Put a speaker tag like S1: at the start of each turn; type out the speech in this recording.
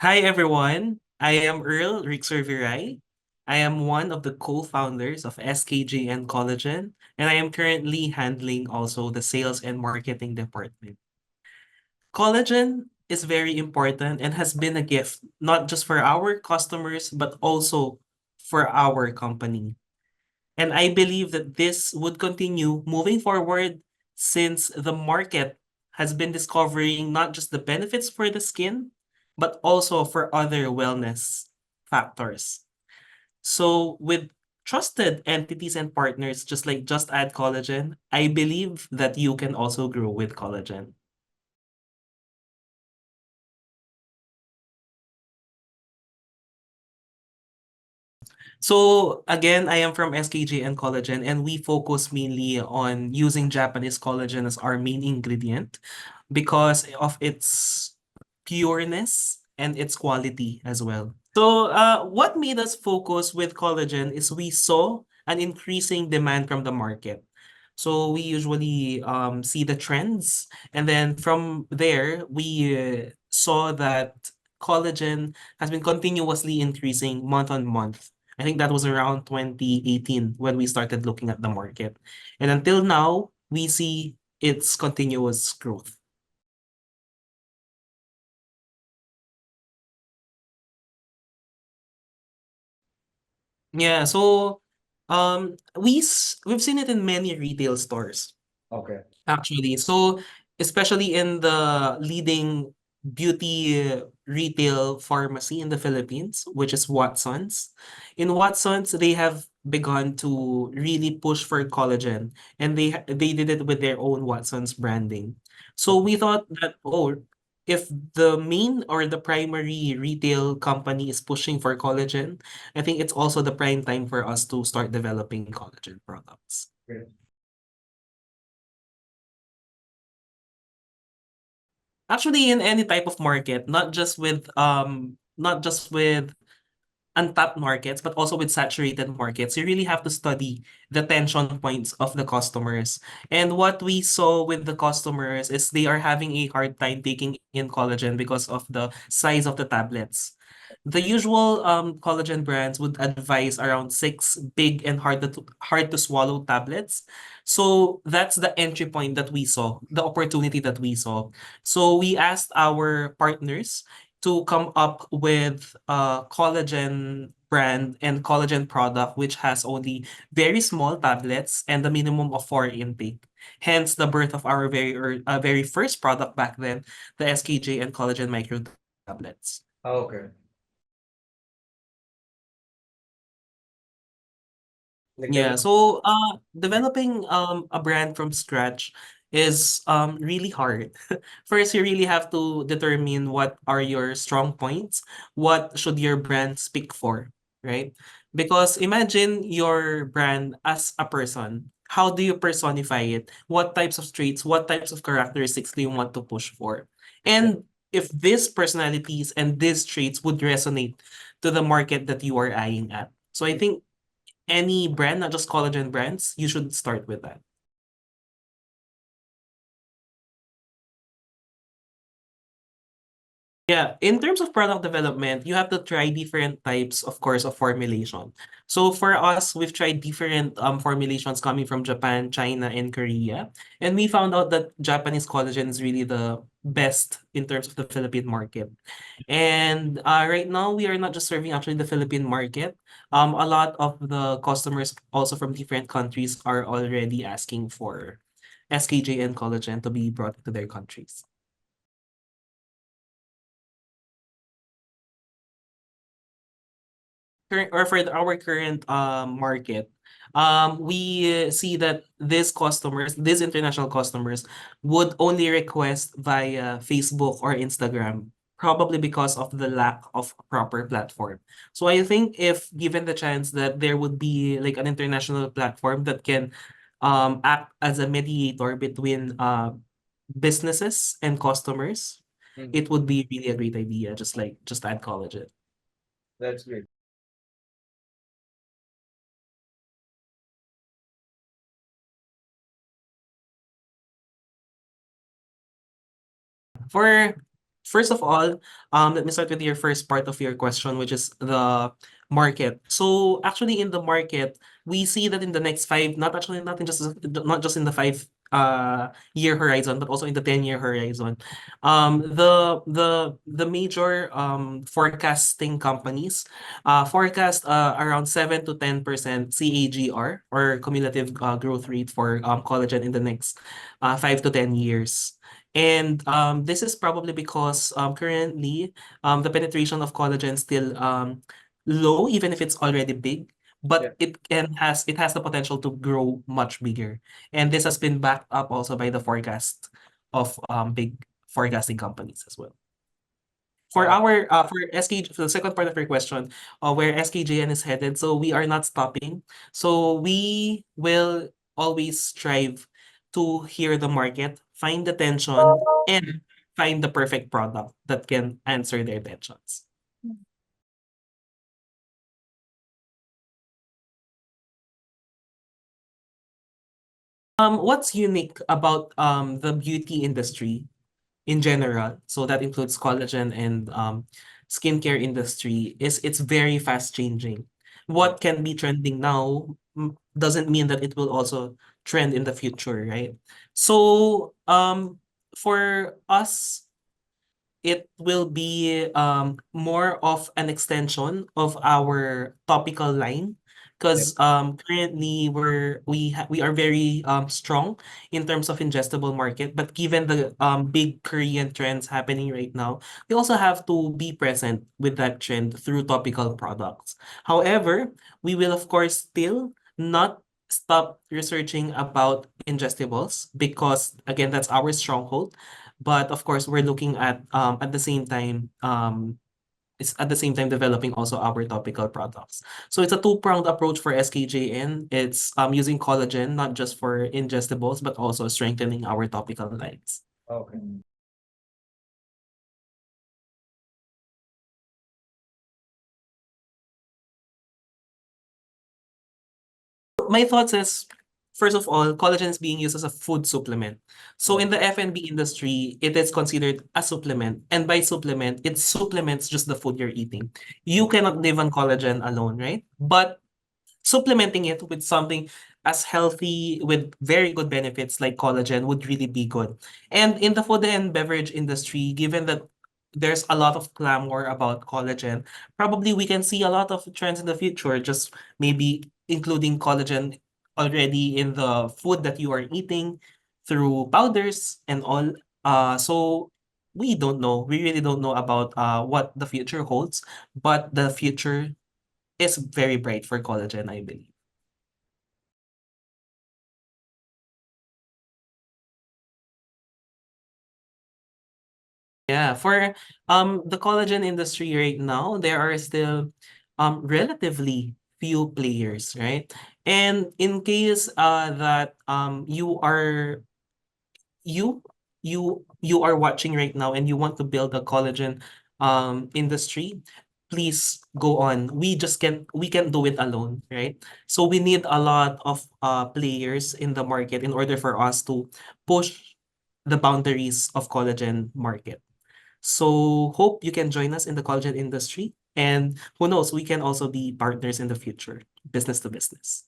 S1: Hi everyone, I am Earl Rixervirai. I am one of the co-founders of SKG and Collagen, and I am currently handling also the sales and marketing department. Collagen is very important and has been a gift not just for our customers but also for our company. And I believe that this would continue moving forward since the market has been discovering not just the benefits for the skin, but also for other wellness factors. So, with trusted entities and partners, just like Just Add Collagen, I believe that you can also grow with collagen. So again, I am from SKJ and Collagen, and we focus mainly on using Japanese collagen as our main ingredient because of its pureness and its quality as well. So, what made us focus with collagen is we saw an increasing demand from the market. So we usually see the trends, and then from there we saw that collagen has been continuously increasing month on month. I think that was around 2018 when we started looking at the market, and until now we see its continuous growth. Yeah, so we've seen it in many retail stores.
S2: Okay.
S1: Actually, so especially in the leading beauty retail pharmacy in the Philippines, which is Watsons. In Watsons, they have begun to really push for collagen, and they did it with their own Watsons branding. So we thought that, oh, if the main or the primary retail company is pushing for collagen, I think it's also the prime time for us to start developing collagen products.
S2: Okay.
S1: Actually, in any type of market, not just with untapped markets, but also with saturated markets, you really have to study the tension points of the customers. And what we saw with the customers is they are having a hard time taking in collagen because of the size of the tablets. The usual collagen brands would advise around six big and hard to swallow tablets. So that's the entry point that we saw, the opportunity that we saw. So we asked our partners to come up with a collagen brand and collagen product which has only very small tablets and a minimum of four intake. Hence the birth of our very first product back then, the SKJ and collagen micro tablets.
S2: Okay.
S1: Yeah,
S2: Nagkaroon.
S1: so developing a brand from scratch is really hard. First, you really have to determine what are your strong points, what should your brand speak for, right? Because imagine your brand as a person. How do you personify it? What types of traits, what types of characteristics do you want to push for? And if these personalities and these traits would resonate to the market that you are eyeing at. So I think any brand, not just collagen brands, you should start with that. Yeah, in terms of product development, you have to try different types, of course, of formulation. So for us, we've tried different formulations coming from Japan, China, and Korea. And we found out that Japanese collagen is really the best in terms of the Philippine market. And right now, we are not just serving actually the Philippine market. A lot of the customers also from different countries are already asking for SKJ and collagen to be brought to their countries. Our current market, we see that these international customers would only request via Facebook or Instagram, probably because of the lack of proper platform. So I think if given the chance that there would be like an international platform that can act as a mediator between businesses and customers,
S2: Mhm.
S1: it would be really a great idea, just like Just Add Collagen.
S2: That's great.
S1: For First of all, let me start with your first part of your question, which is the market. So actually, in the market, we see that in the next five, not just in the 5 year horizon, but also in the 10-year horizon. The major forecasting companies forecast around 7 to 10% CAGR, or cumulative growth rate, for collagen in the next 5 to 10 years. And this is probably because currently the penetration of collagen still low, even if it's already big,
S2: Yeah.
S1: but it has the potential to grow much bigger. And this has been backed up also by the forecast of big forecasting companies as well.
S2: Uh,
S1: For for the second part of your question, where SKJN is headed, so we are not stopping. So we will always strive to hear the market, find the tension, and find the perfect product that can answer their tensions. What's unique about the beauty industry in general, so that includes collagen and skincare industry, is it's very fast changing.
S2: yeah.
S1: What can be trending now doesn't mean that it will also trend in the future, right? So for us, it will be more of an extension of our topical line,
S2: Yeah.
S1: because currently we are very strong in terms of ingestible market, but given the big Korean trends happening right now, we also have to be present with that trend through topical products. However, we will of course still not stop researching about ingestibles, because again, that's our stronghold. But of course, we're looking at the same time it's at the same time developing also our topical products. So it's a two-pronged approach for SKJN. It's using collagen not just for ingestibles, but also strengthening our topical lines.
S2: Okay.
S1: My thoughts is, first of all, collagen is being used as a food supplement. So
S2: Yeah.
S1: in the F&B industry, it is considered a supplement. And by supplement, it supplements just the food you're eating. You
S2: Yeah.
S1: cannot live on collagen alone, right? But supplementing it with something as healthy with very good benefits like collagen would really be good. And in the food and beverage industry, given that there's a lot of clamor about collagen, probably we can see a lot of trends in the future, just maybe including collagen already in the food that you are eating through powders and all. So we don't know. We really don't know about what the future holds, but the future is very bright for collagen, I believe. Yeah, for the collagen industry right now, there are still relatively few players, right? And in case that you you are watching right now and you want to build a collagen industry, please go on. We can't do it alone, right? So we need a lot of players in the market in order for us to push the boundaries of collagen market. So hope you can join us in the collagen industry, and who knows, we can also be partners in the future, business to business.